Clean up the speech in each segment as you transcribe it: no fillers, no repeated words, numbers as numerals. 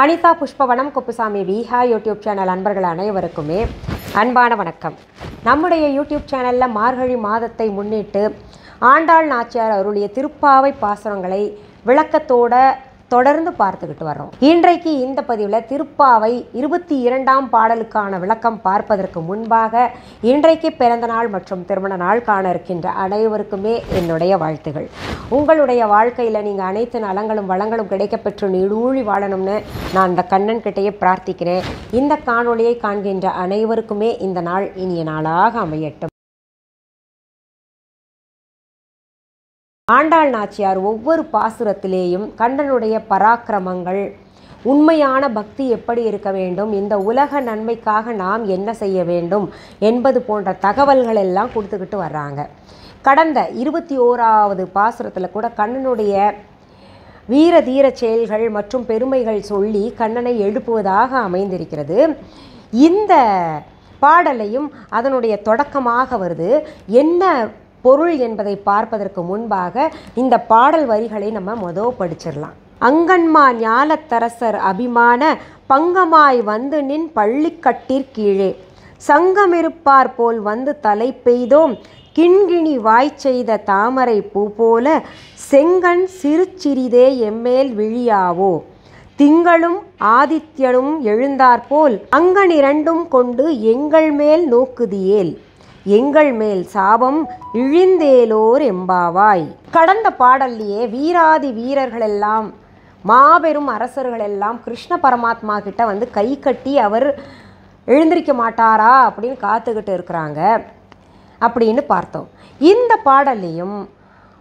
Anitha Pushpavanam Kuppusamy Viha YouTube channel அன்பர்கள் அனைவருக்குமே அன்பான வணக்கம். நம்முடைய யூடியூப் சேனலில் மார்கழி மாதத்தை முன்னிட்டு ஆண்டாள் நாச்சியார் அருளிய திருப்பாவை பாசுரங்களை விளக்கத்தோட தொடர்ந்து பார்த்துக்கிட்டு வரோம். இன்றைக்கு இந்த பதிவில் திருப்பாவை 22ஆம் பாடலுக்கான விளக்கம் பார்ப்பதற்கு முன்பாக இன்றைக்கு பிறந்த நாள் மற்றும் திருமண நாள் காண இருக்கின்ற அனைவருக்குமே என்னுடைய வாழ்த்துகள். உங்களுடைய வாழ்க்கையில் நீங்கள் அனைத்து நலங்களும் வளங்களும் கிடைக்கப்பெற்று நீடூழி வாழணும்னு நான் இந்த கண்ணன் கிட்டையே பிரார்த்திக்கிறேன். இந்த காணொளியை காண்கின்ற அனைவருக்குமே இந்த நாள் இனிய நாளாக அமையட்டும். ஆண்டாள் நாச்சியார் ஒவ்வொரு பாசுரத்திலேயும் கண்ணனுடைய பராக்கிரமங்கள், உண்மையான பக்தி எப்படி இருக்க வேண்டும், இந்த உலக நன்மைக்காக நாம் என்ன செய்ய வேண்டும் என்பது போன்ற தகவல்கள் எல்லாம் கொடுத்துக்கிட்டு வர்றாங்க. கடந்த 21வது பாசுரத்தில் கூட கண்ணனுடைய வீர தீர செயல்கள் மற்றும் பெருமைகள் சொல்லி கண்ணனை எழுப்புவதாக அமைந்திருக்கிறது. இந்த பாடலையும் அதனுடைய தொடக்கமாக வருது. என்ன பொருள் என்பதை பார்ப்பதற்கு முன்பாக இந்த பாடல் வரிகளை நம்ம படிச்சிடலாம். அங்கன்மா ஞாலத்தரசர் அபிமான பங்கமாய் வந்து நின் பள்ளிக்கட்டிற்கீழே சங்கமிருப்பார் போல் வந்து தலை பெய்தோம் கிண்கிணி வாய் செய்த தாமரை பூ போல செங்கண் சிறு சிறிதே எம்மேல் விழியாவோ திங்களும் ஆதித்யனும் எழுந்தாற்போல் அங்கனிரண்டும் கொண்டு எங்கள் மேல் நோக்குதியேல் எங்கள் மேல் சாபம் இழிந்தேலோர் எம்பாவாய். கடந்த பாடல்லையே வீராதி வீரர்களெல்லாம் மாபெரும் அரசர்களெல்லாம் கிருஷ்ண பரமாத்மா கிட்ட வந்து கை கட்டி அவர் எழுந்திருக்க மாட்டாரா அப்படின்னு காத்துக்கிட்டு இருக்கிறாங்க அப்படின்னு பார்த்தோம். இந்த பாடல்லையும்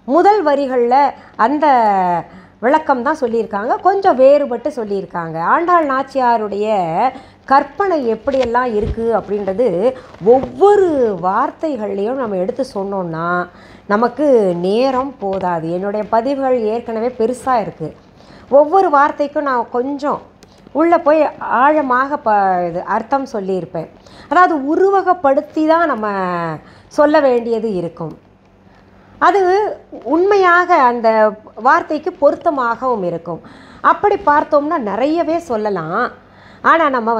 முதல் வரிகளில் அந்த விளக்கம் தான் சொல்லியிருக்காங்க, கொஞ்சம் வேறுபட்டு சொல்லியிருக்காங்க. ஆண்டாள் நாச்சியாருடைய கற்பனை எப்படியெல்லாம் இருக்குது அப்படின்றது ஒவ்வொரு வார்த்தைகள்லையும் நம்ம எடுத்து சொன்னோன்னா நமக்கு நேரம் போதாது. என்னுடைய பதிவுகள் ஏற்கனவே பெருசாக இருக்குது. ஒவ்வொரு வார்த்தைக்கும் நான் கொஞ்சம் உள்ளே போய் ஆழமாக இது அர்த்தம் சொல்லியிருப்பேன். அதாவது உருவகப்படுத்தி தான் நம்ம சொல்ல வேண்டியது இருக்கும். அது உண்மையாக அந்த வார்த்தைக்கு பொருத்தமாகவும் இருக்கும். அப்படி பார்த்தோம்னா நிறையவே சொல்லலாம். ஆனால் நம்ம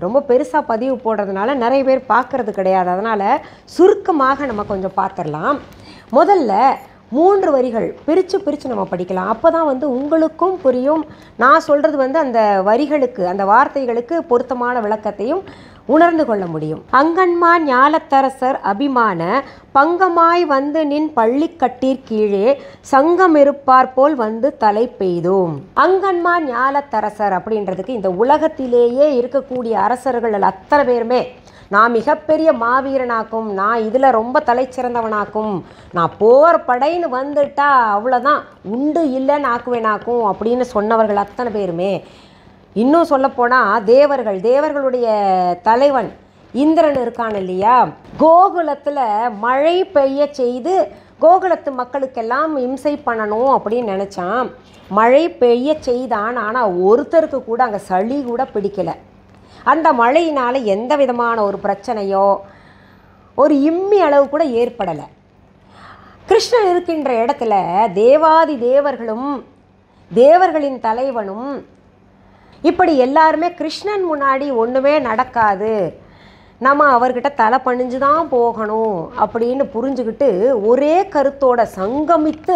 ரொம்ப பெருசாக பதிவு போடுறதுனால நிறைய பேர் பார்க்குறது கிடையாது. அதனால் சுருக்கமாக நம்ம கொஞ்சம் பார்த்துடலாம். முதல்ல 3 வரிகள் பிரித்து நம்ம படிக்கலாம். அப்போ தான் உங்களுக்கும் புரியும். நான் சொல்கிறது அந்த வரிகளுக்கு, அந்த வார்த்தைகளுக்கு பொருத்தமான விளக்கத்தையும் உணர்ந்து கொள்ள முடியும். அங்கன்மா ஞாலத்தரசர் அபிமான பங்கமாய் வந்து நின் பள்ளிக்கட்டிற்கீழே சங்கம் இருப்பார் போல் வந்து தலை பெய்தோம். அங்கன்மா ஞாலத்தரசர் அப்படின்றதுக்கு இந்த உலகத்திலேயே இருக்கக்கூடிய அரசர்கள் அத்தனை பேருமே நான் மிகப்பெரிய மாவீரனாக்கும், நான் இதில் ரொம்ப தலை சிறந்தவனாக்கும், நான் போர் படைன்னு வந்துட்டா அவ்வளோதான் உண்டு இல்லைன்னு ஆக்குவேனாக்கும் அப்படின்னு சொன்னவர்கள் அத்தனை பேருமே. இன்னும் சொல்லப்போனால் தேவர்களுடைய தலைவன் இந்திரன் இருக்கான் இல்லையா, கோகுலத்தில் மழை பெய்ய செய்து கோகுலத்து மக்களுக்கெல்லாம் இம்சை பண்ணணும் அப்படின்னு நினச்சான். மழை பெய்ய செய்தான். ஆனால் ஒருத்தருக்கு கூட அங்கே சளி கூட பிடிக்கலை. அந்த மழையினால் எந்த விதமான ஒரு பிரச்சனையோ ஒரு இம்மி அளவு கூட ஏற்படலை. கிருஷ்ணன் இருக்கின்ற இடத்துல தேவாதி தேவர்களும் தேவர்களின் தலைவனும் இப்படி எல்லாருமே கிருஷ்ணன் முன்னாடி ஒன்றுமே நடக்காது, நம்ம அவர்கிட்ட தலை பணிஞ்சு தான் போகணும் அப்படின்னு புரிஞ்சுக்கிட்டு ஒரே கருத்தோட சங்கமித்து,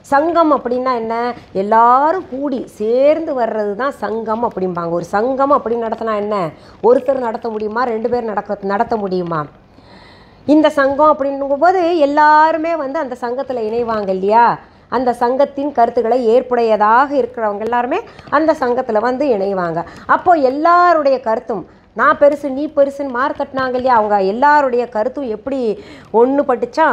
சங்கம் அப்படின்னா என்ன, எல்லாரும் கூடி சேர்ந்து வர்றது தான் சங்கம் அப்படிம்பாங்க. ஒரு சங்கம் அப்படின்னு நடத்தினா என்ன, ஒருத்தர் நடத்த முடியுமா, 2 பேர் நடத்த முடியுமா? இந்த சங்கம் அப்படிங்கும்போது எல்லாருமே அந்த சங்கத்தில் இணைவாங்க இல்லையா. அந்த சங்கத்தின் கருத்துக்களை ஏற்புடையதாக இருக்கிறவங்க எல்லாருமே அந்த சங்கத்தில் இணைவாங்க. அப்போது எல்லாருடைய கருத்தும் நான் பெருசு நீ பெருசுன்னு மாறு தட்டினாங்க இல்லையா, அவங்க எல்லாருடைய கருத்தும் எப்படி ஒன்று பட்டுச்சா,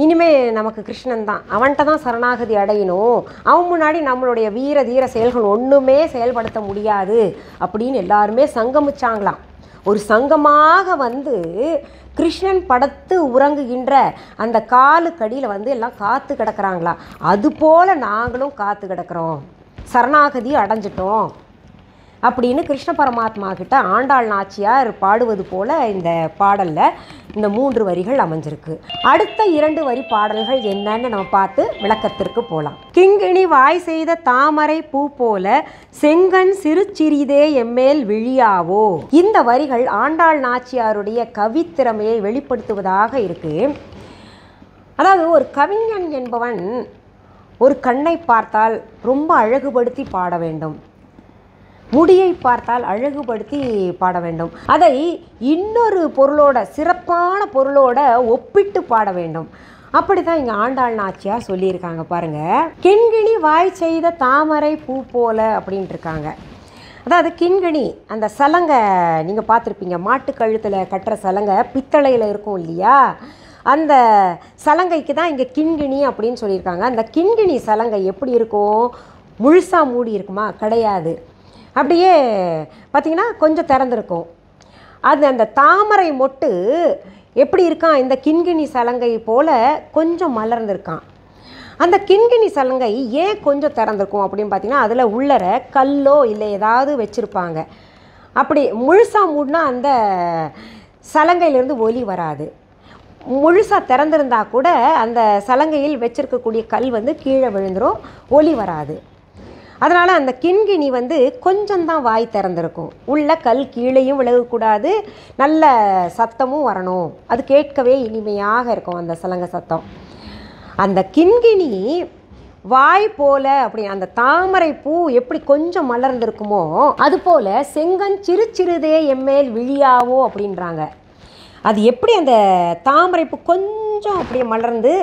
இனிமே நமக்கு கிருஷ்ணன் தான், அவன்கிட்ட தான் சரணாகதி அடையணும், அவன் முன்னாடி நம்மளுடைய வீர தீர செயல்கள் ஒன்றுமே செயல்படுத்த முடியாது அப்படின்னு எல்லாருமே சங்கமிச்சாங்களாம். ஒரு சங்கமாக கிருஷ்ணன் படுத்து உறங்குகின்ற அந்த காலுக்கடியில் எல்லாம் காத்து கிடக்கிறாங்களா, அதுபோல் நாங்களும் காத்து கிடக்கிறோம், சரணாகதி அடைஞ்சிட்டோம் அப்படின்னு கிருஷ்ண பரமாத்மா கிட்ட ஆண்டாள் நாச்சியார் பாடுவது போல இந்த பாடலில் இந்த 3 வரிகள் அமைஞ்சிருக்கு. அடுத்த 2 வரி பாடல்கள் என்னன்னு நம்ம பார்த்து விளக்கத்திற்கு போகலாம். கிங்கிணி வாய் செய்த தாமரை பூ போல செங்கன் சிறு சிறிதே எம்மேல் விழியாவோ. இந்த வரிகள் ஆண்டாள் நாச்சியாருடைய கவித்திறமையை வெளிப்படுத்துவதாக இருக்கு. அதாவது ஒரு கவிஞன் என்பவன் ஒரு கண்ணை பார்த்தால் ரொம்ப அழகுபடுத்தி பாட வேண்டும், முடியை பார்த்தால் அழகுபடுத்தி பாட வேண்டும், அதை இன்னொரு பொருளோட சிறப்பான பொருளோட ஒப்பிட்டு பாட வேண்டும். அப்படி தான் இங்கே ஆண்டாள் நாச்சியார் சொல்லியிருக்காங்க பாருங்க. கிண்கிணி வாய் செய்த தாமரை பூ போல அப்படின்ட்டு இருக்காங்க. அதாவது கிண்கிணி அந்த சலங்கை நீங்கள் பார்த்துருப்பீங்க, மாட்டு கழுத்தில் கட்டுற சலங்கை பித்தளையில் இருக்கும் இல்லையா, அந்த சலங்கைக்கு தான் இங்கே கிண்கிணி அப்படின்னு சொல்லியிருக்காங்க. அந்த கிண்கிணி சலங்கை எப்படி இருக்கும், முழுசாக மூடி இருக்குமா? கிடையாது. அப்படியே பார்த்திங்கன்னா கொஞ்சம் திறந்துருக்கும். அது அந்த தாமரை மொட்டு எப்படி இருக்கான், இந்த கிண்கிணி சலங்கை போல் கொஞ்சம் மலர்ந்துருக்கான். அந்த கிண்கிணி சலங்கை ஏன் கொஞ்சம் திறந்திருக்கும் அப்படின்னு பார்த்திங்கன்னா, அதில் உள்ளர கல்லோ இல்லை ஏதாவது வச்சுருப்பாங்க. அப்படி முழுசாக மூடினா அந்த சலங்கையிலேருந்து ஒலி வராது. முழுசாக திறந்திருந்தா கூட அந்த சலங்கையில் வச்சிருக்கக்கூடிய கல் வந்து கீழே விழுந்துடும், ஒலி வராது. அதனால் அந்த கிண்கிணி வந்து கொஞ்சம்தான் வாய் திறந்திருக்கும். உள்ள கல் கீழேயும் விலகக்கூடாது, நல்ல சத்தமும் வரணும், அது கேட்கவே இனிமையாக இருக்கும் அந்த சலங்கை சத்தம். அந்த கிண்கிணி வாய் போல அப்படி அந்த தாமரை பூ எப்படி கொஞ்சம் மலர்ந்திருக்குமோ அதுபோல் செங்கன் சிறு சிறுதே எம்மேல் விழியாவோ அப்படின்றாங்க. அது எப்படி அந்த தாமரைப்பு கொஞ்சம் அப்படியே மலர்ந்து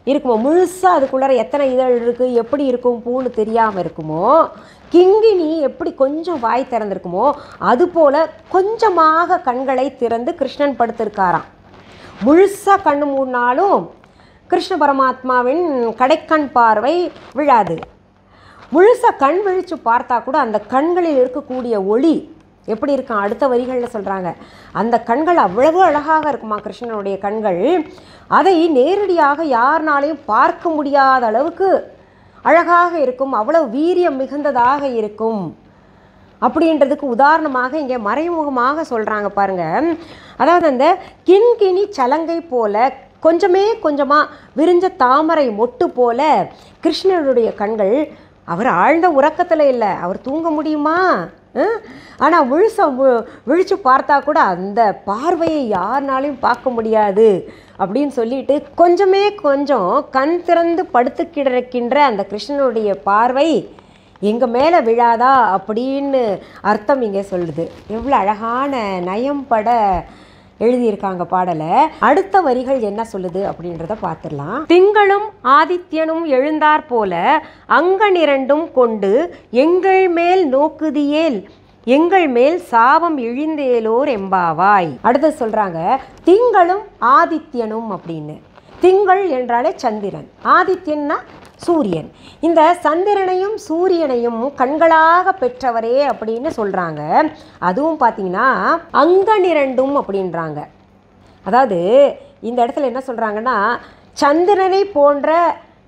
இருக்குமோ, முழுசாக அதுக்குள்ளார எத்தனை இதழ் இருக்குது, எப்படி இருக்கும் பூன்னு தெரியாமல் இருக்குமோ, கிங்கினி எப்படி கொஞ்சம் வாய் திறந்திருக்குமோ அதுபோல் கொஞ்சமாக கண்களை திறந்து கிருஷ்ணன் படுத்திருக்காராம். முழுசாக கண்ணு மூடினாலும் கிருஷ்ண பரமாத்மாவின் கடைக்கண் பார்வை விழாது. முழுசாக கண் விழித்து பார்த்தா கூட அந்த கண்களில் இருக்கக்கூடிய ஒளி எப்படி இருக்கான், அடுத்த வரிகளில் சொல்கிறாங்க. அந்த கண்கள் அவ்வளவு அழகாக இருக்குமா கிருஷ்ணனுடைய கண்கள், அதை நேரடியாக யாருனாலையும் பார்க்க முடியாத அளவுக்கு அழகாக இருக்கும், அவ்வளவு வீரியம் மிகுந்ததாக இருக்கும் அப்படின்றதுக்கு உதாரணமாக இங்கே மறைமுகமாக சொல்கிறாங்க பாருங்க. அதாவது அந்த கிண்கிணி சலங்கை போல கொஞ்சமாக விரிஞ்ச தாமரை மொட்டு போல கிருஷ்ணனுடைய கண்கள். அவர் ஆழ்ந்த உறக்கத்தில் இல்லை, அவர் தூங்க முடியுமா? ஆனால் விழிச்சு பார்த்தா கூட அந்த பார்வையை யாருனாலையும் பார்க்க முடியாது அப்படின்னு சொல்லிட்டு கொஞ்சம் கண் திறந்து படுத்து கிடக்கின்ற அந்த கிருஷ்ணனுடைய பார்வை எங்கள் மேலே விழாதா அப்படின்னு அர்த்தம் இங்கே சொல்லுது. எவ்வளோ அழகான நயம்பட எழுதியிருக்காங்க பாடலை. அடுத்த வரிகள் என்ன சொல்லுது அப்படின்றத பார்த்துடலாம். திங்களும் ஆதித்யனும் எழுந்தார் போல அங்கனிரண்டும் கொண்டு எங்கள் மேல் நோக்குதியேல் எங்கள் மேல் சாபம் இழிந்தேலோர் எம்பாவாய். அடுத்து சொல்றாங்க திங்களும் ஆதித்யனும் அப்படின்னு. திங்கள் என்றாலே சந்திரன், ஆதித்யன்னா சூரியன். இந்த சந்திரனையும் சூரியனையும் கண்களாக பெற்றவரே அப்படின்னு சொல்கிறாங்க. அதுவும் பார்த்தீங்கன்னா அங்கனிரண்டும் அப்படின்றாங்க. அதாவது இந்த இடத்துல என்ன சொல்கிறாங்கன்னா, சந்திரனை போன்ற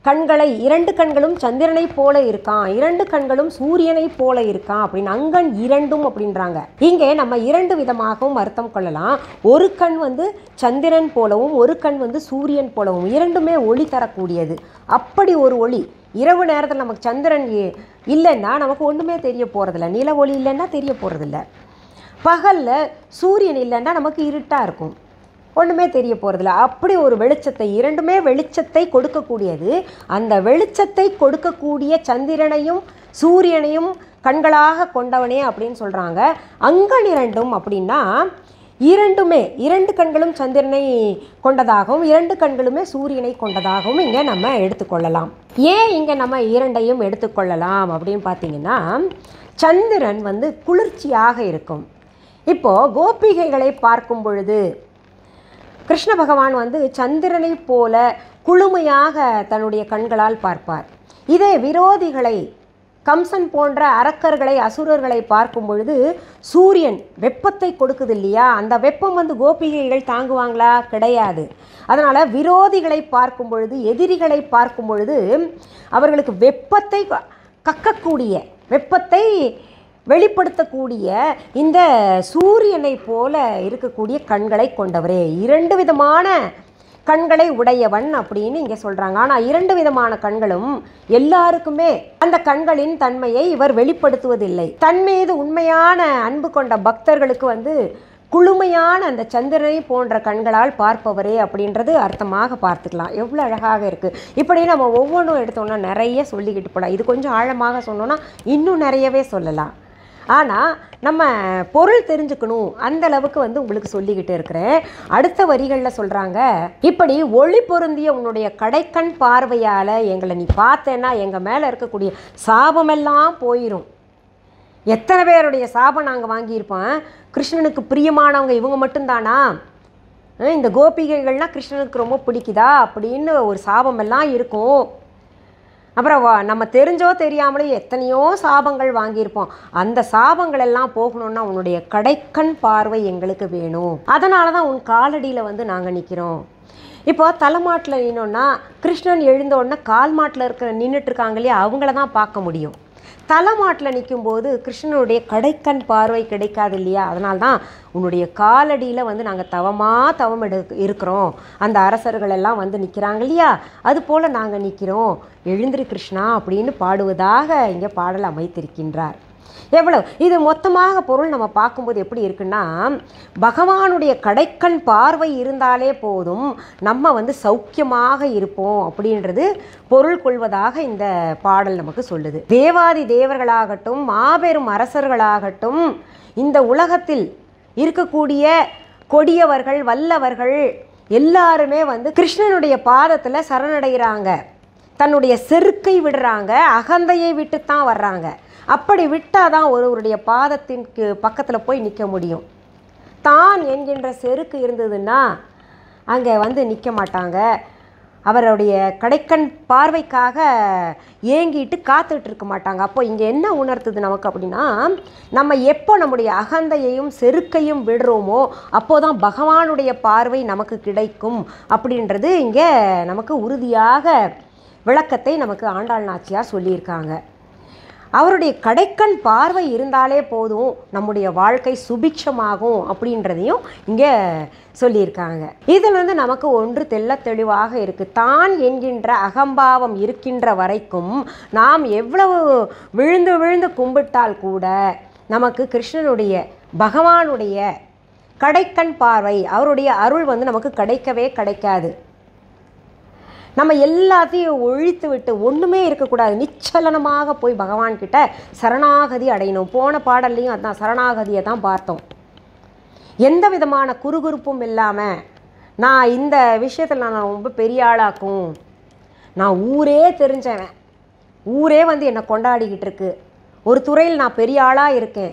கண்களை, 2 கண்களும் சந்திரனை போல இருக்கான், 2 கண்களும் சூரியனை போல இருக்கான் அப்படின்னு அங்கன் இரண்டும் அப்படின்றாங்க. இங்கே நம்ம 2 விதமாகவும் அர்த்தம் கொள்ளலாம். ஒரு கண் வந்து சந்திரன் போலவும் ஒரு கண் வந்து சூரியன் போலவும், இரண்டுமே ஒளி தரக்கூடியது. அப்படி ஒரு ஒளி இரவு நேரத்தில் நமக்கு சந்திரன் இல்லைன்னா நமக்கு ஒன்றுமே தெரிய போகிறதில்ல, நில ஒளி இல்லைன்னா தெரிய போகிறதில்ல. பகலில் சூரியன் இல்லைன்னா நமக்கு இருட்டாக இருக்கும், ஒன்றுமே தெரிய போகிறதில்ல. அப்படி ஒரு வெளிச்சத்தை, இரண்டுமே வெளிச்சத்தை கொடுக்கக்கூடியது. அந்த வெளிச்சத்தை கொடுக்கக்கூடிய சந்திரனையும் சூரியனையும் கண்களாக கொண்டவனே அப்படின்னு சொல்கிறாங்க. அங்கனிரண்டும் அப்படின்னா இரண்டுமே, 2 கண்களும் சந்திரனை கொண்டதாகவும் 2 கண்களுமே சூரியனை கொண்டதாகவும் இங்கே நம்ம எடுத்துக்கொள்ளலாம். ஏன் இங்கே நம்ம 2ஐயும் எடுத்துக்கொள்ளலாம் அப்படின்னு பார்த்தீங்கன்னா, சந்திரன் வந்து குளிர்ச்சியாக இருக்கும். இப்போது கோபிகைகளை பார்க்கும் பொழுது கிருஷ்ண பகவான் வந்து சந்திரனை போல குளுமையாக தன்னுடைய கண்களால் பார்ப்பார். இதே விரோதிகளை, கம்சன் போன்ற அரக்கர்களை, அசுரர்களை பார்க்கும் பொழுது சூரியன் வெப்பத்தை கொடுக்குது இல்லையா, அந்த வெப்பம் வந்து கோபிகைகள் தாங்குவாங்களா? கிடையாது. அதனால் விரோதிகளை பார்க்கும் பொழுது, எதிரிகளை பார்க்கும் பொழுது அவர்களுக்கு வெப்பத்தை கக்கக்கூடிய, வெப்பத்தை வெளிப்படுத்தக்கூடிய இந்த சூரியனை போல இருக்கக்கூடிய கண்களை கொண்டவரே, 2 விதமான கண்களை உடையவன் அப்படின்னு இங்கே சொல்கிறாங்க. ஆனால் 2 விதமான கண்களும் எல்லாருக்குமே அந்த கண்களின் தன்மையை இவர் வெளிப்படுத்துவதில்லை. தன் மீது உண்மையான அன்பு கொண்ட பக்தர்களுக்கு குளுமையான அந்த சந்திரனை போன்ற கண்களால் பார்ப்பவரே அப்படின்றது அர்த்தமாக பார்த்துக்கலாம். எவ்வளோ அழகாக இருக்குது. இப்படி நம்ம ஒவ்வொன்றும் எடுத்தோம்னா நிறைய சொல்லிக்கிட்டு போகலாம். இது கொஞ்சம் ஆழமாக சொன்னோன்னா இன்னும் நிறையவே சொல்லலாம். ஆனால் நம்ம பொருள் தெரிஞ்சுக்கணும் அந்த அளவுக்கு உங்களுக்கு சொல்லிக்கிட்டு இருக்கிறேன். அடுத்த வரிகளில் சொல்கிறாங்க, இப்படி ஒளி பொருந்திய உன்னுடைய கடைக்கண் பார்வையால் எங்களை நீ பார்த்தேன்னா எங்கள் மேலே இருக்கக்கூடிய சாபமெல்லாம் போயிடும். எத்தனை பேருடைய சாபம் நாங்கள் வாங்கியிருப்போம். கிருஷ்ணனுக்கு பிரியமானவங்க இவங்க மட்டும்தானா, இந்த கோபிகைகள்னால் கிருஷ்ணனுக்கு ரொம்ப பிடிக்குதா அப்படின்னு ஒரு சாபமெல்லாம் இருக்கும். அப்புறம் நம்ம தெரிஞ்சோ தெரியாமலே எத்தனையோ சாபங்கள் வாங்கியிருப்போம். அந்த சாபங்கள் எல்லாம் போகணுன்னா உன்னுடைய கடைக்கண் பார்வை எங்களுக்கு வேணும். அதனால தான் உன் காலடியில் நாங்கள் நிற்கிறோம். இப்போ தலைமாட்டில் நின்னோன்னா கிருஷ்ணன் எழுந்தோடனே கால் மாட்டில் நின்றுட்டுருக்காங்க இல்லையா, அவங்கள தான் பார்க்க முடியும். தலைமாட்டில் நிற்கும்போது கிருஷ்ணனுடைய கடைக்கண் பார்வை கிடைக்காது இல்லையா. அதனால தான் உன்னுடைய காலடியில் நாங்கள் தவம் இருக்கிறோம். அந்த அரசர்கள் எல்லாம் நிற்கிறாங்க இல்லையா, அது போல் நாங்கள் நிற்கிறோம். எழுந்திரு கிருஷ்ணா அப்படின்னு பாடுவதாக இங்கே பாடல் அமைத்திருக்கின்றார். எவ்வளவு இது மொத்தமாக பொருள் நம்ம பார்க்கும்போது எப்படி இருக்குன்னா, பகவானுடைய கடைக்கண் பார்வை இருந்தாலே போதும் நம்ம சௌக்கியமாக இருப்போம் அப்படின்றது பொருள் கொள்வதாக இந்த பாடல் நமக்கு சொல்லுது. தேவாதி தேவர்களாகட்டும் மாபெரும் அரசர்களாகட்டும் இந்த உலகத்தில் இருக்கக்கூடிய கொடியவர்கள் வல்லவர்கள் எல்லாருமே கிருஷ்ணனுடைய பாதத்தில் சரணடைகிறாங்க. தன்னுடைய செருக்கை விடுறாங்க, அகந்தையை விட்டுத்தான் வர்றாங்க. அப்படி விட்டால் தான் ஒருவருடைய பாதத்திற்கு பக்கத்தில் போய் நிற்க முடியும். தான் என்கின்ற செருக்கு இருந்ததுன்னா அங்கே நிற்க மாட்டாங்க. அவருடைய கடைக்கண் பார்வைக்காக ஏங்கிட்டு காத்துட்டு இருக்க மாட்டாங்க. அப்போ இங்கே என்ன உணர்த்துது நமக்கு அப்படின்னா, நம்ம எப்போ நம்முடைய அகந்தையையும் செருக்கையும் விடுறோமோ அப்போதான் பகவானுடைய பார்வை நமக்கு கிடைக்கும் அப்படின்றது இங்கே நமக்கு உறுதியாக விளக்கத்தை நமக்கு ஆண்டாள் நாச்சியார் சொல்லியிருக்காங்க. அவருடைய கடைக்கண் பார்வை இருந்தாலே போதும் நம்முடைய வாழ்க்கை சுபிக்ஷமாகும் அப்படின்றதையும் இங்கே சொல்லியிருக்காங்க. இதில் நமக்கு ஒன்று தெளிவாக இருக்குது. தான் என்கின்ற அகம்பாவம் இருக்கின்ற வரைக்கும் நாம் எவ்வளவு விழுந்து விழுந்து கும்பிட்டால் கூட நமக்கு கிருஷ்ணனுடைய பகவானுடைய கடைக்கண் பார்வை அவருடைய அருள் நமக்கு கிடைக்கவே கிடைக்காது. நம்ம எல்லாத்தையும் ஒழித்து விட்டு ஒன்றுமே இருக்கக்கூடாது, நிச்சலனமாக போய் பகவான்கிட்ட சரணாகதி அடையணும். போன பாடல்லையும் அதான் சரணாகதியை தான் பார்த்தோம். எந்த விதமான குறுகுறுப்பும் இல்லாமல் நான் இந்த விஷயத்தில் நான் ரொம்ப பெரிய ஆளாக்கும், நான் ஊரே தெரிஞ்சவன், ஊரே என்னை கொண்டாடிக்கிட்டு இருக்கு, ஒரு துறையில் நான் பெரிய ஆளாக இருக்கேன்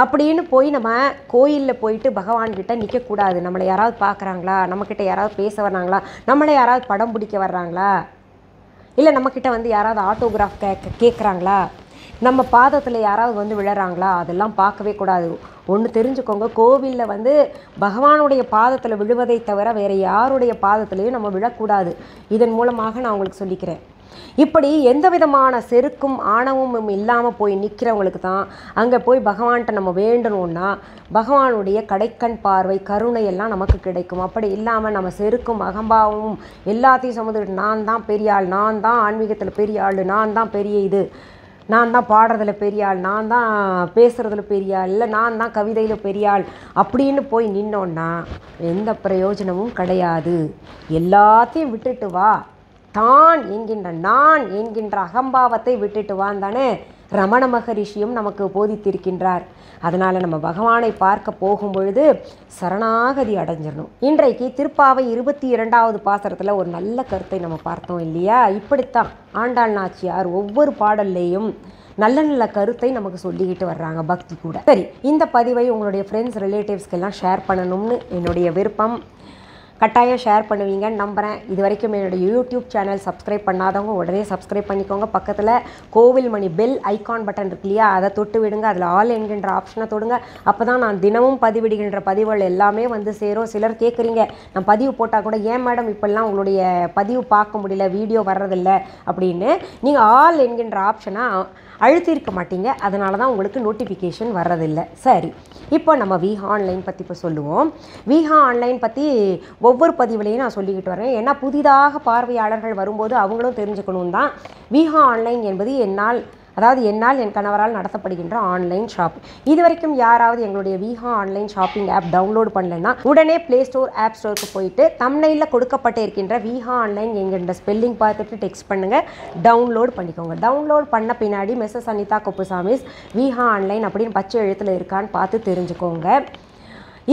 அப்படின்னு போய் நம்ம கோயிலில் போயிட்டு பகவான்கிட்ட நிற்கக்கூடாது. நம்மளை யாராவது பார்க்குறாங்களா, நம்மக்கிட்ட யாராவது பேச வர்றாங்களா, நம்மளை யாராவது படம் பிடிக்க வர்றாங்களா, இல்லை நம்மக்கிட்ட யாராவது ஆட்டோகிராஃப் கேட்குறாங்களா, நம்ம பாதத்தில் யாராவது விழறாங்களா, அதெல்லாம் பார்க்கவே கூடாது. ஒன்று தெரிஞ்சுக்கோங்க, கோவிலில் பகவானுடைய பாதத்தில் விழுவதை தவிர வேறு யாருடைய பாதத்துலேயும் நம்ம விழக்கூடாது. இதன் மூலமாக நான் உங்களுக்கு சொல்லிக்கிறேன். இப்படி எந்த விதமான செருக்கும் ஆணவமும் இல்லாமல் போய் நிற்கிறவங்களுக்கு தான் அங்கே போய் பகவான்கிட்ட நம்ம வேண்டணும்னா பகவானுடைய கடைக்கண் பார்வை கருணையெல்லாம் நமக்கு கிடைக்கும். அப்படி இல்லாமல் நம்ம செருக்கும் அகம்பாவமும் எல்லாத்தையும் சுமந்துக்கிட்டு நான் தான் பெரிய ஆள், நான் தான் ஆன்மீகத்தில் பெரிய ஆள், நான் தான் பெரிய இது, நான் தான் பாடுறதில் பெரிய ஆள், நான் தான் பேசுகிறதுல பெரிய ஆள், இல்லை நான் தான் கவிதையில் பெரிய ஆள் அப்படின்னு போய் நின்னோன்னா எந்த பிரயோஜனமும் கிடையாது. எல்லாத்தையும் விட்டுட்டு வா, தான் என்கின்ற நான் என்கின்ற அகம்பாவத்தை விட்டுட்டு வான் தானே ரமண மகரிஷியும் நமக்கு போதித்திருக்கின்றார். அதனால் நம்ம பகவானை பார்க்க போகும் பொழுது சரணாகதி அடைஞ்சிடணும். இன்றைக்கு திருப்பாவை 22வது பாசுரத்தில் ஒரு நல்ல கருத்தை நம்ம பார்த்தோம் இல்லையா. இப்படித்தான் ஆண்டாள் நாச்சியார் ஒவ்வொரு பாடல்லையும் நல்ல நல்ல கருத்தை நமக்கு சொல்லிக்கிட்டு வர்றாங்க, பக்தி கூட. சரி, இந்த பதிவை உங்களுடைய ஃப்ரெண்ட்ஸ் ரிலேட்டிவ்ஸ்க்கெல்லாம் ஷேர் பண்ணணும்னு என்னுடைய விருப்பம். கட்டாயம் ஷேர் பண்ணுவீங்கன்னு நம்புகிறேன். இது வரைக்கும் என்னுடைய யூடியூப் சேனல் சப்ஸ்கிரைப் பண்ணாதவங்க உடனே சப்ஸ்கிரைப் பண்ணிக்கோங்க. பக்கத்தில் கோவில் மணி பெல் ஐகான் பட்டன் இருக்கு இல்லையா, அதை தொட்டு விடுங்க. அதில் ஆல் என்கின்ற ஆப்ஷனை தொடுங்க. அப்போ தான் நான் தினமும் பதிவிடுகின்ற பதிவுகள் எல்லாமே சேரும். சிலர் கேட்குறீங்க, நான் பதிவு போட்டால் கூட ஏன் மேடம் இப்போல்லாம் உங்களுடைய பதிவு பார்க்க முடியல, வீடியோ வர்றதில்லை அப்படின்னு. நீங்கள் ஆல் என்கின்ற ஆப்ஷனை அழுத்திருக்க மாட்டீங்க, அதனால தான் உங்களுக்கு நோட்டிஃபிகேஷன் வர்றதில்லை. சரி, இப்போ நம்ம விஹா ஆன்லைன் பற்றி இப்போ சொல்லுவோம். விஹா ஆன்லைன் பற்றி ஒவ்வொரு பதிவுலையும் நான் சொல்லிக்கிட்டு வரேன். ஏன்னா புதிதாக பார்வையாளர்கள் வரும்போது அவங்களும் தெரிஞ்சுக்கணும் தான். விஹா ஆன்லைன் என்பது என்னால் என் கணவரால் நடத்தப்படுகின்ற ஆன்லைன் ஷாப். இது வரைக்கும் யாராவது எங்களுடைய Viha online shopping app download பண்ணலன்னா உடனே ப்ளே ஸ்டோர் ஆப் ஸ்டோருக்கு போயிட்டு தம்ப்நெயிலில் கொடுக்கப்பட்டு இருக்கின்ற விஹா ஆன்லைன் என்கின்ற ஸ்பெல்லிங் பார்த்துட்டு டெக்ஸ்ட் பண்ணுங்கள், டவுன்லோட் பண்ணிக்கோங்க. டவுன்லோட் பண்ண பின்னாடி மிஸ்ஸஸ் அனிதா குப்புசாமிஸ் விஹா ஆன்லைன் அப்படின்னு பச்சை எழுத்தில் இருக்கான்னு பார்த்து தெரிஞ்சுக்கோங்க.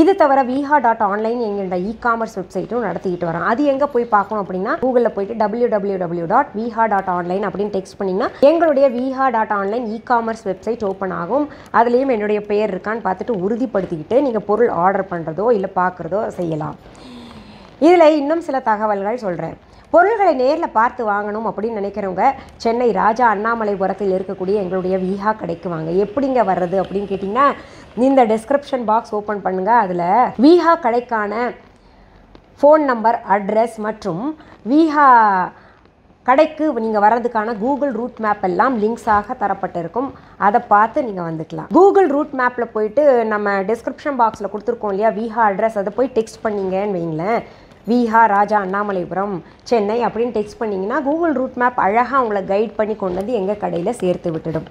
இது தவிர viha.online என்கின்ற இ-காமர்ஸ் வெப்சைட்டும் நடத்திக்கிட்டு வரோம். அது எங்கே போய் பார்க்கணும் அப்படின்னா கூகுளில் போயிட்டு www.viha.online அப்படின்னு டெக்ஸ்ட் பண்ணிங்கன்னா எங்களுடைய viha.online இ-காமர்ஸ் வெப்சைட் ஓப்பன் ஆகும். அதுலேயும் என்னுடைய பெயர் இருக்கான்னு பார்த்துட்டு உறுதிப்படுத்திக்கிட்டு நீங்கள் பொருள் ஆர்டர் பண்ணுறதோ இல்லை பார்க்குறதோ செய்யலாம். இதில் இன்னும் சில தகவல்கள் சொல்கிறேன். பொருள்களை நேரில் பார்த்து வாங்கணும் அப்படின்னு நினைக்கிறவங்க சென்னை ராஜா அண்ணாமலைபுரத்தில் இருக்கக்கூடிய எங்களுடைய விஹா கடைக்கு வாங்க. எப்படிங்க வர்றது அப்படின்னு கேட்டிங்கன்னா இந்த டிஸ்கிரிப்ஷன் பாக்ஸ் ஓப்பன் பண்ணுங்கள். அதில் விஹா கடைக்கான ஃபோன் நம்பர், அட்ரஸ் மற்றும் விஹா கடைக்கு நீங்கள் வர்றதுக்கான கூகுள் ரூட் மேப் எல்லாம் லிங்க்ஸாக தரப்பட்டிருக்கும். அதை பார்த்து நீங்கள் வந்துக்கலாம். கூகுள் ரூட் மேப்பில் போயிட்டு நம்ம டிஸ்கிரிப்ஷன் பாக்ஸில் கொடுத்துருக்கோம் இல்லையா விஹா அட்ரஸ், அதை போய் டெக்ஸ்ட் பண்ணிங்கன்னு வைங்களேன். விஹா ராஜா அண்ணாமலைபுரம் சென்னை அப்படின்னு டெக்ஸ்ட் பண்ணிங்கன்னா கூகுள் ரூட் மேப் அழகாக உங்களை கைட் பண்ணி கொண்டு வந்து எங்கள் கடையில் சேர்த்து விட்டுடும்.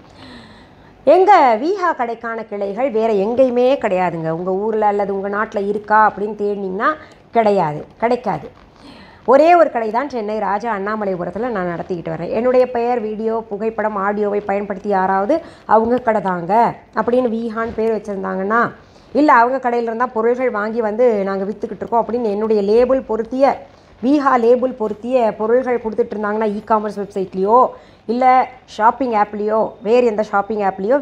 எங்கள் விஹா கடைக்கான கிளைகள் வேறு எங்கேயுமே கிடையாதுங்க. உங்கள் ஊரில் அல்லது உங்கள் நாட்டில் இருக்கா அப்படின்னு தேடினீங்கன்னா கிடைக்காது. ஒரே ஒரு கடை தான் சென்னை ராஜா அண்ணாமலைபுரத்தில் நான் நடத்திக்கிட்டு வரேன். என்னுடைய பெயர், வீடியோ, புகைப்படம், ஆடியோவை பயன்படுத்தி யாராவது அவங்க கடை தாங்க அப்படின்னு விஹான்னு பேர் வச்சுருந்தாங்கன்னா, இல்லை அவங்க கடையில் இருந்தால் பொருள்கள் வாங்கி வந்து நாங்கள் விற்றுக்கிட்டு இருக்கோம் அப்படின்னு என்னுடைய லேபிள் பொருத்திய விஹா லேபிள் பொருத்திய பொருள்கள் கொடுத்துட்டு இருந்தாங்கன்னா இ-காமர்ஸ் வெப்சைட்லேயோ இல்லை ஷாப்பிங் ஆப்லேயோ வேறு எந்த ஷாப்பிங் ஆப்லேயோ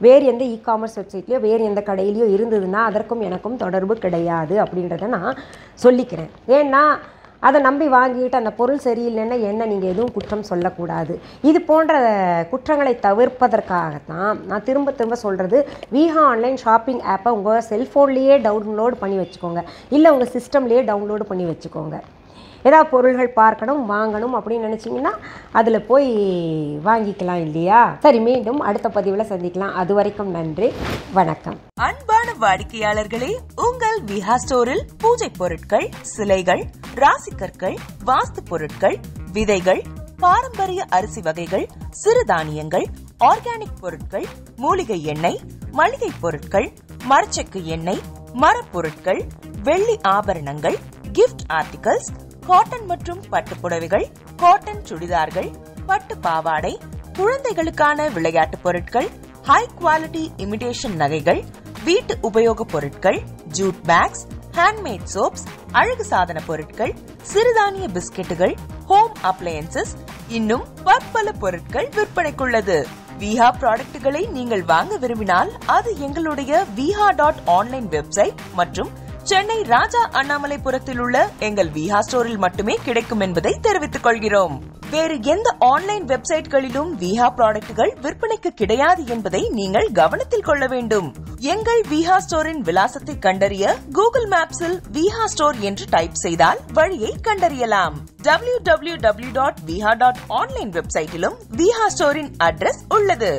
வேறு எந்த இ-காமர்ஸ் வெப்சைட்லேயோ வேறு எந்த கடையிலையோ இருந்ததுன்னா அதற்கும் எனக்கும் தொடர்பு கிடையாது அப்படின்றத நான் சொல்லிக்கிறேன். ஏன்னா அதை நம்பி வாங்கிட்டு அந்த பொருள் சரியில்லைன்னா என்ன நீங்கள் எதுவும் குற்றம் சொல்லக்கூடாது. இது போன்ற குற்றங்களை தவிர்ப்பதற்காகத்தான் நான் திரும்ப சொல்கிறது, விஹா ஆன்லைன் ஷாப்பிங் ஆப்பை உங்கள் செல்ஃபோன்லேயே டவுன்லோட் பண்ணி வச்சுக்கோங்க, இல்லை உங்கள் சிஸ்டம்லேயே டவுன்லோடு பண்ணி வச்சுக்கோங்க. ஏதாவது பொருள்கள் பார்க்கணும், வாங்கணும் அப்படின்னு நினச்சிங்கன்னா அதில் போய் வாங்கிக்கலாம் இல்லையா? சரி, மீண்டும் அடுத்த பதிவில் சந்திக்கலாம். அது வரைக்கும் நன்றி, வணக்கம். அன்பான வாடிக்கையாளர்களே, உங்கள் விஹா ஸ்டோரில் பூஜை பொருட்கள், சிலைகள், ராசிக்கற்கள், வாஸ்து பொருட்கள், விதைகள், பாரம்பரிய அரிசி வகைகள், சிறுதானியங்கள், ஆர்கானிக் பொருட்கள், மூலிகை எண்ணெய், மளிகை பொருட்கள், மரச்செக்கு எண்ணெய், மரப்பொருட்கள், வெள்ளி ஆபரணங்கள், கிஃப்ட் ஆர்டிகல்ஸ், காட்டன் மற்றும் பட்டு புடவைகள், காட்டன் சுடிதார்கள், பட்டு பாவாடை, குழந்தைகளுக்கான விளையாட்டு பொருட்கள், ஹை குவாலிட்டி இமிடேஷன் நகைகள், வீட்டு உபயோக பொருட்கள், ஜூட் பேக்ஸ், ஹேண்ட்மேட் சோப்ஸ், அழகு சாதன பொருட்கள், சிறுதானிய பிஸ்கெட்டுகள், ஹோம் அப்ளையன்சஸ், இன்னும் பற்பல பொருட்கள் விற்பனைக்குள்ளது. விஹா ப்ராடக்ட்களை நீங்கள் வாங்க விரும்பினால் அது எங்களுடைய viha.online வெப்சைட் மற்றும் சென்னை ராஜா அண்ணாமலைபுரத்தில் உள்ள எங்கள் விஹா ஸ்டோரில் மட்டுமே கிடைக்கும் என்பதை தெரிவித்துக் கொள்கிறோம். வேறு எந்த ஆன்லைன் வெப்சைட்களிலும் விஹா ப்ராடக்ட்கள் விற்பனைக்கு கிடையாது என்பதை நீங்கள் கவனத்தில் கொள்ள வேண்டும். எங்கள் விஹா ஸ்டோரின் விலாசத்தை கண்டறிய கூகுள் மேப்ஸில் விஹா ஸ்டோர் என்று டைப் செய்தால் வழியை கண்டறியலாம். www.viha.online வெப்சைட்டிலும் விஹா ஸ்டோரின் அட்ரஸ் உள்ளது.